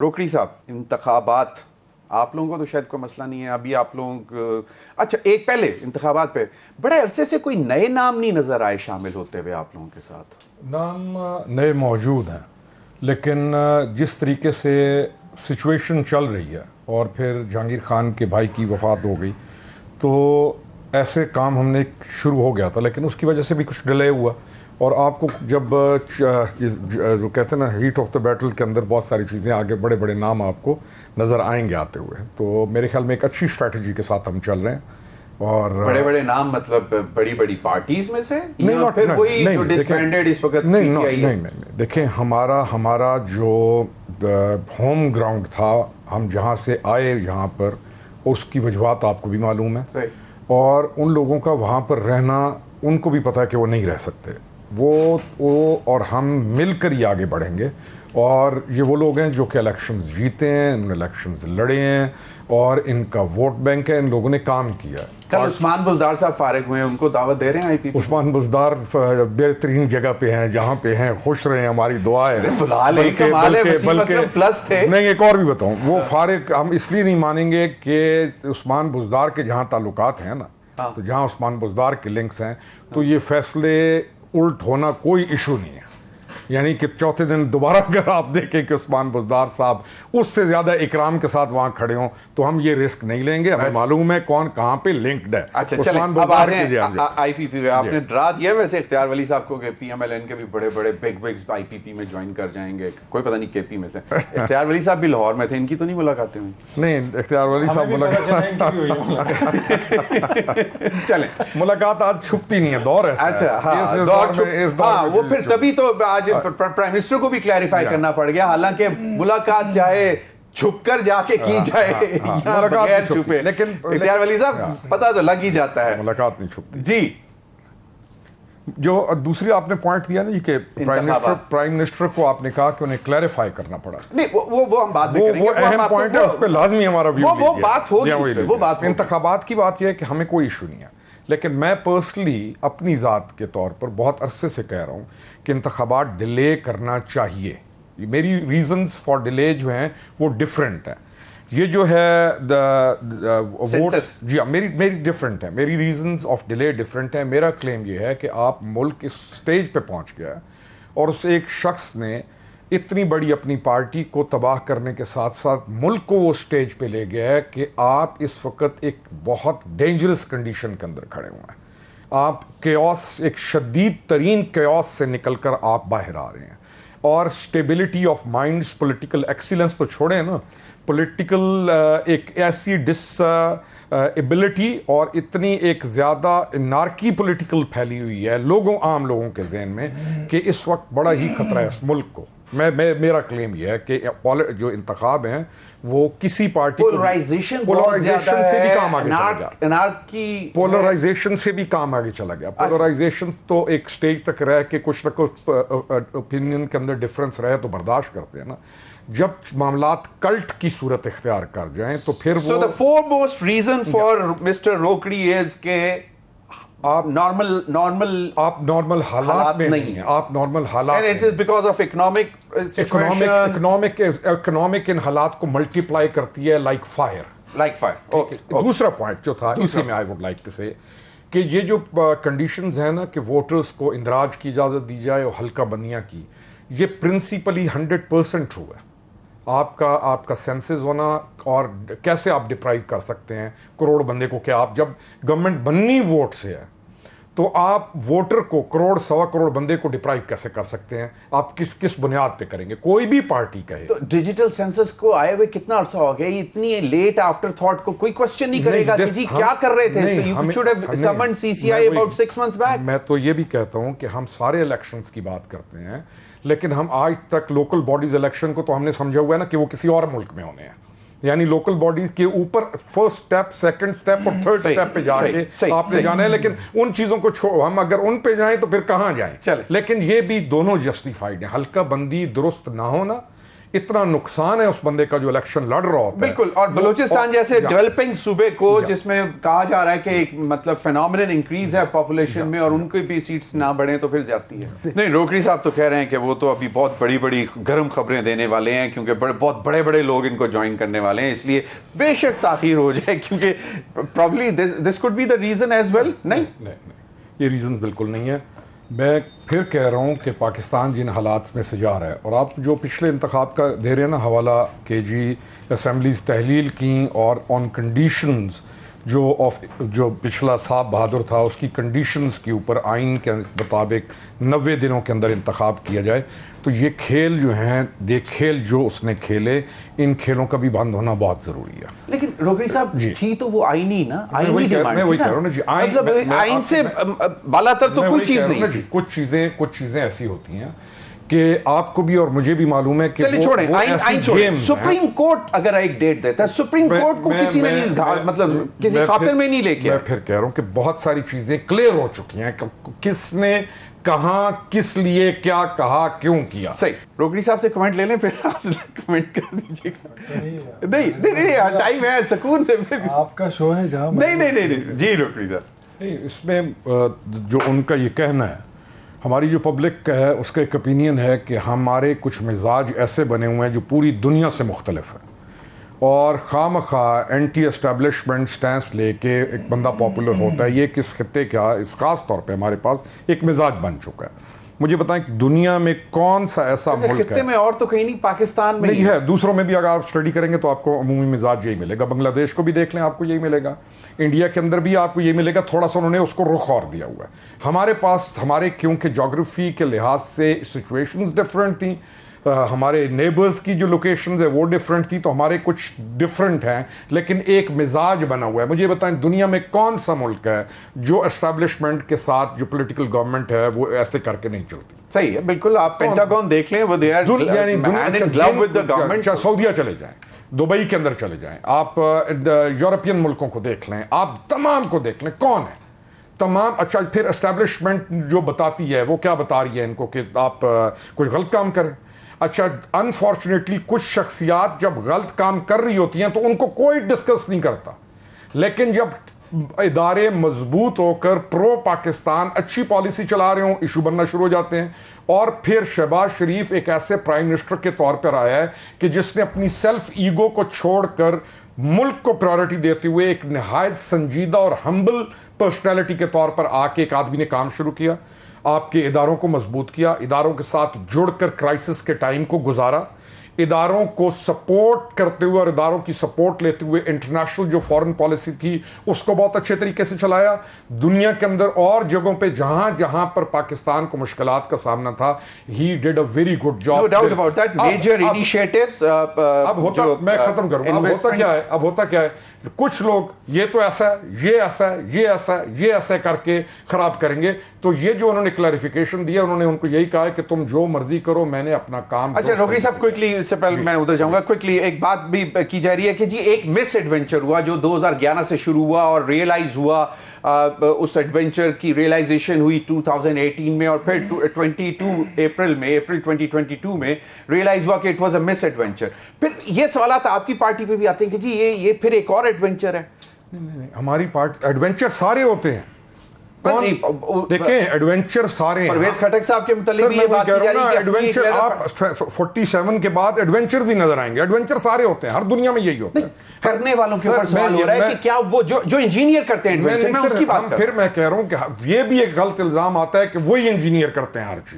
روکڑی صاحب، انتخابات آپ لوگوں کو تو شاید کوئی مسئلہ نہیں ہے ابھی. آپ لوگ اچھا ایک پہلے انتخابات پہ بڑے عرصے سے کوئی نئے نام نہیں نظر آئے شامل ہوتے ہوئے آپ لوگوں کے ساتھ. نام نئے موجود ہیں، لیکن جس طریقے سے سچویشن چل رہی ہے اور پھر جہانگیر خان کے بھائی کی وفات ہو گئی تو ایسے کام ہم نے شروع ہو گیا تھا، لیکن اس کی وجہ سے بھی کچھ ڈیلے ہوا. اور آپ کو جب جو کہتے ہیں نا ہیٹ آف دا بیٹل کے اندر بہت ساری چیزیں آگے بڑے بڑے نام آپ کو نظر آئیں گے آتے ہوئے، تو میرے خیال میں ایک اچھی اسٹریٹجی کے ساتھ ہم چل رہے ہیں. اور بڑے بڑے نام مطلب بڑی بڑی پارٹیز میں سے یا پھر وہی جو ڈسبینڈڈ اس وقت نہیں دیکھیں، ہمارا جو ہوم گراؤنڈ تھا، ہم جہاں سے آئے یہاں پر، اس کی وجوہات آپ کو بھی معلوم ہے، اور ان لوگوں کا وہاں پر رہنا ان کو بھی پتا ہے کہ وہ نہیں رہ سکتے. وہ اور ہم مل کر ہی آگے بڑھیں گے. اور یہ وہ لوگ ہیں جو کہ الیکشنز جیتے ہیں، انہوں نے الیکشنز لڑے ہیں اور ان کا ووٹ بینک ہے، ان لوگوں نے کام کیا ہے. کل عثمان بزدار صاحب فارغ ہوئے ہیں، ان کو دعوت دے رہے ہیں آئی پی پی؟ عثمان بزدار بہترین جگہ پہ ہیں، جہاں پہ ہیں خوش رہے ہیں، ہماری دعا ہے. نہیں ایک اور بھی بتاؤں، وہ فارغ ہم اس لیے نہیں مانیں گے کہ عثمان بزدار کے جہاں تعلقات ہیں نا، تو جہاں عثمان بزدار کے لنکس ہیں، تو یہ فیصلے الٹ ہونا کوئی ایشو نہیں ہے. یعنی کہ چوتھے دن دوبارہ اگر آپ دیکھیں کہ عثمان بزدار صاحب اس سے زیادہ اکرام کے ساتھ وہاں کھڑے ہوں تو ہم یہ رسک نہیں لیں گے. ہمیں معلوم ہے کون کہاں پہ لنکڈ ہے. اچھا چلیں اب آ رہے ہیں آئی پی پی. آپ نے ڈرا دیا ویسے اختیار ولی صاحب کو کہ پی ایم ایل این کے بھی بڑے بڑے بگ وگز آئی پی پی میں جوائن کر جائیں گے، کوئی پتہ نہیں کے پی میں سے. اختیار ولی صاحب بھی لاہور میں تھے، ان کی تو نہیں ملاقاتیں ہوئی؟ نہیں، اختیار ولی صاحب چلیں ملاقات آج چھپتی نہیں ہے، دور ہے. اچھا وہ پھر تبھی تو آج پرائم منسٹر کو بھی کلیریفائی کرنا پڑ گیا، حالانکہ ملاقات چاہے چھپ کر جا کے کی جائے یا بغیر چھپے، لیکن اختیار ولی صاحب پتہ تو لگ ہی جاتا ہے، ملاقات نہیں چھپتی. جی جو دوسری آپ نے پوائنٹ دیا نا کہ پرائم منسٹر کو آپ نے کہا کہ انہیں کلیریفائی کرنا پڑا. نہیں وہ ہم بات کریں گے، وہ اہم پوائنٹ ہے، اس پہ لازمی ہمارا ویو وہ بات ہوگی. وہ بات انتخابات کی بات یہ ہے کہ ہمیں کوئی ایشو نہیں ہے، لیکن میں پرسنلی اپنی ذات کے طور پر بہت عرصے سے کہہ رہا ہوں کہ انتخابات ڈیلے کرنا چاہیے. میری ریزنز فار ڈیلے جو ہیں وہ ڈفرینٹ ہیں. یہ جو ہے ووٹس جی میری ڈفرینٹ ہے، میری ریزنز آف ڈیلے ڈفرینٹ ہیں. میرا کلیم یہ ہے کہ آپ ملک اس سٹیج پہ پہنچ گیا ہے اور اس ایک شخص نے اتنی بڑی اپنی پارٹی کو تباہ کرنے کے ساتھ ساتھ ملک کو وہ سٹیج پہ لے گیا ہے کہ آپ اس وقت ایک بہت ڈینجرس کنڈیشن کے اندر کھڑے ہوئے ہیں. آپ کیوس، ایک شدید ترین کیوس سے نکل کر آپ باہر آ رہے ہیں، اور stability of minds, political excellence تو چھوڑیں نا، پولیٹیکل ایک ایسی ڈس ایبلٹی اور اتنی ایک زیادہ انارکی پولیٹیکل پھیلی ہوئی ہے عام لوگوں کے ذہن میں کہ اس وقت بڑا ہی خطرہ ہے اس ملک کو. میرا کلیم یہ ہے کہ جو انتخاب ہیں وہ کسی پارٹی پولرائزیشن سے بھی کام آگے چلا گیا. پولرائزیشن سے بھی کام آگے چلا گیا. پولرائزیشن تو ایک سٹیج تک رہ کے کچھ نہ کچھ اوپینین کے اندر ڈفرنس رہے تو برداشت کرتے ہیں نا. جب معاملات کلٹ کی صورت اختیار کر جائیں تو پھر وہ So the foremost reason for Mr. Rokri is کہ آپ نارمل حالات میں نہیں ہیں. آپ نارمل حالات and it is because of economic situation. Economic ان حالات کو ملٹیپلائی کرتی ہے like fire. دوسرا پوائنٹ جو تھا اسی میں I would like to say کہ یہ جو کنڈیشنز ہیں نا کہ ووٹرز کو اندراج کی اجازت دی جائے اور حلقہ بندیاں کی، یہ پرنسپلی 100% ٹرو ہے. آپ کا سینسز ہونا، اور کیسے آپ ڈپرائیو کر سکتے ہیں کروڑ بندے کو؟ کہ آپ جب گورنمنٹ بننی ووٹ سے ہے تو آپ ووٹر کو کروڑ سوا کروڑ بندے کو ڈپرائیو کیسے کر سکتے ہیں؟ آپ کس بنیاد پہ کریں گے؟ کوئی بھی پارٹی کہے. تو ڈیجیٹل سینسس کو آئے ہوئے کتنا عرصہ ہو گیا؟ اتنی لیٹ آفٹر تھاٹ کو کوئی کوسچن نہیں کرے گا کہ جی کیا کر رہے تھے؟ You should have summoned CCI about 6 months back. میں تو یہ بھی کہتا ہوں کہ ہم سارے الیکشنز کی بات کرتے ہیں، لیکن ہم آج تک لوکل باڈیز الیکشن کو تو ہم نے سمجھا ہوا ہے نا کہ وہ کسی اور ملک میں ہونے ہیں. یعنی لوکل باڈیز کے اوپر فرسٹ سٹیپ، سیکنڈ سٹیپ اور تھرڈ سٹیپ پہ جا کے آپ نے جانا ہے. لیکن ان چیزوں کو ہم اگر ان پہ جائیں تو پھر کہاں جائیں؟ لیکن یہ بھی دونوں جسٹیفائڈ ہیں. حلقہ بندی درست نہ ہونا اتنا نقصان ہے اس بندے کا جو الیکشن لڑ رہا ہوتا ہے. بالکل. اور بلوچستان جیسے ڈیولپنگ صوبے کو جس میں کہا جا رہا ہے کہ ایک مطلب فینومینل انکریز ہے پاپولیشن میں اور ان کی بھی سیٹس نہ بڑھیں تو پھر زیادتی ہے. نہیں, روکڑی صاحب تو کہہ رہے ہیں کہ وہ تو ابھی بہت بڑی بڑی گرم خبریں دینے والے ہیں کیونکہ بہت بڑے بڑے لوگ ان کو جوائن کرنے والے ہیں, اس لیے بے شک تاخیر ہو جائے کیونکہ probably this code be the reason as well. نہیں, یہ ریزن بالکل نہیں ہے. میں پھر کہہ رہا ہوں کہ پاکستان جن حالات میں سے جا رہا ہے, اور آپ جو پچھلے انتخاب کا دے رہے ہیں نا حوالہ کہ جی اسمبلیز تحلیل کی اور آن کنڈیشنز جو پچھلا صاحب بہادر تھا اس کی کنڈیشنز کے اوپر آئین کے مطابق 90 دنوں کے اندر انتخاب کیا جائے, تو یہ کھیل جو ہیں کھیل جو اس نے کھیلے, ان کھیلوں کا بھی بند ہونا بہت ضروری ہے. لیکن روکڑی صاحب تھی تو وہ آئینی نا, میں وہی کہہ رہا ہوں نا جی, مطلب آئین سے بالاتر تو کوئی چیز نہیں. جی کچھ چیزیں ایسی ہوتی ہیں کہ آپ کو بھی اور مجھے بھی معلوم ہے کہ چلیے چھوڑیں آئین چھوڑیں. سپریم کورٹ اگر ایک ڈیٹ دیتا ہے, سپریم کورٹ کو کسی نے مطلب کسی خاطر میں نہیں لے کے. میں پھر کہہ رہا ہوں کہ بہت ساری چیزیں کلیئر ہو چکی ہیں, کس نے کہاں, کس لیے, کیا کہا, کیوں کیا. صحیح. روکڑی صاحب سے کمنٹ لے لیں پھر آپ کمنٹ کر دیجیے گا. نہیں ٹائم ہے, سکون سے, آپ کا شو ہے جہاں. نہیں جی روکڑی صاحب, اس میں جو ان کا یہ کہنا ہے, ہماری جو پبلک کا ہے اس کا ایک اوپینین ہے کہ ہمارے کچھ مزاج ایسے بنے ہوئے ہیں جو پوری دنیا سے مختلف ہے, اور خواہ اینٹی اسٹیبلشمنٹ سٹینس لے کے ایک بندہ پاپولر ہوتا ہے. یہ کس خطے کا, اس خاص طور پہ ہمارے پاس ایک مزاج بن چکا ہے. مجھے بتائیں کہ دنیا میں کون سا ایسا ملک ہے, میں اور تو کہیں نہیں, پاکستان میں نہیں ہے, دوسروں میں بھی اگر آپ اسٹڈی کریں گے تو آپ کو عمومی مزاج یہی ملے گا. بنگلہ دیش کو بھی دیکھ لیں, آپ کو یہی ملے گا. انڈیا کے اندر بھی آپ کو یہی ملے گا. تھوڑا سا انہوں نے اس کو رخ اور دیا ہوا ہے. ہمارے پاس ہمارے کیونکہ جغرافی کے لحاظ سے سچویشنز ڈفرینٹ تھیں, ہمارے نیبرز کی جو لوکیشنز ہے وہ ڈفرینٹ تھی, تو ہمارے کچھ ڈفرینٹ ہیں لیکن ایک مزاج بنا ہوا ہے. مجھے بتائیں دنیا میں کون سا ملک ہے جو اسٹیبلشمنٹ کے ساتھ جو پولیٹیکل گورنمنٹ ہے وہ ایسے کر کے نہیں چلتی. صحیح ہے, بالکل. آپ پینٹاگون دیکھ لیں, وہ گورنمنٹ. سعودیہ چلے جائیں, دبئی کے اندر چلے جائیں, آپ یورپین ملکوں کو دیکھ لیں, آپ تمام کو دیکھ لیں, کون ہے تمام. اچھا پھر اسٹیبلشمنٹ جو بتاتی ہے وہ کیا بتا رہی ہے ان کو کہ آپ کچھ غلط کام کریں. اچھا انفارچونیٹلی کچھ شخصیات جب غلط کام کر رہی ہوتی ہیں تو ان کو کوئی ڈسکس نہیں کرتا, لیکن جب ادارے مضبوط ہو کر پرو پاکستان اچھی پالیسی چلا رہے ہوں, ایشو بننا شروع ہو جاتے ہیں. اور پھر شہباز شریف ایک ایسے پرائم منسٹر کے طور پر آیا ہے کہ جس نے اپنی سیلف ایگو کو چھوڑ کر ملک کو پرائیورٹی دیتے ہوئے ایک نہایت سنجیدہ اور ہمبل پرسنالٹی کے طور پر آ کے ایک آدمی نے کام شروع کیا, آپ کے اداروں کو مضبوط کیا, اداروں کے ساتھ جڑ کر کرائسس کے ٹائم کو گزارا, اداروں کو سپورٹ کرتے ہوئے اور اداروں کی سپورٹ لیتے ہوئے انٹرنیشنل جو فارن پالیسی تھی اس کو بہت اچھے طریقے سے چلایا. دنیا کے اندر اور جگہوں پہ جہاں جہاں پر پاکستان کو مشکلات کا سامنا تھا, he did a very good job. No doubt about that. Major initiatives. اب ہوتا, میں ختم کروں, اب ہوتا کیا ہے, کچھ لوگ یہ تو ایسا ہے, یہ ایسا ہے, یہ ایسا ہے, یہ ایسا کر کے خراب کریں گے. تو یہ جو انہوں نے کلیریفیکیشن دیا, انہوں نے ان کو یہی کہا ہے کہ تم جو مرضی کرو, میں نے اپنا کام. اچھا روکڑی صاحب کوئکلی, اس سے پہلے میں ادھر جاؤں گا, کوئکلی ایک بات بھی کی جا رہی ہے کہ جی ایک مس ایڈونچر ہوا جو 2011 سے شروع ہوا اور ریئلائز ہوا, اس ایڈونچر کی ریئلائزیشن ہوئی 2018 میں, اور پھر 22 اپریل میں, اپریل 2022 میں ریئلائز ہوا کہ it was a miss adventure. پھر یہ سوالات آپ کی پارٹی پہ بھی آتے ہیں کہ جی یہ پھر ایک اور ایڈونچر ہے. ہماری پارٹی ایڈونچر سارے ہوتے ہیں, دیکھیں ایڈونچر سارے ہیں. پرویز خٹک صاحب کے متعلق یہ بات کی جا رہی ہے کہ ایڈونچر آپ 47 کے بعد ایڈونچرز ہی نظر آئیں گے. ایڈونچر سارے ہوتے ہیں, ہر دنیا میں یہی ہوتا ہے. کرنے والوں کے اوپر سوال ہو رہا ہے کہ کیا وہ جو انجینئر کرتے ہیں ایڈونچر, میں اس کی بات کر رہا ہوں. پھر میں کہہ رہا ہوں کہ یہ بھی ایک غلط الزام آتا ہے کہ وہی انجینئر کرتے ہیں ہر چیز.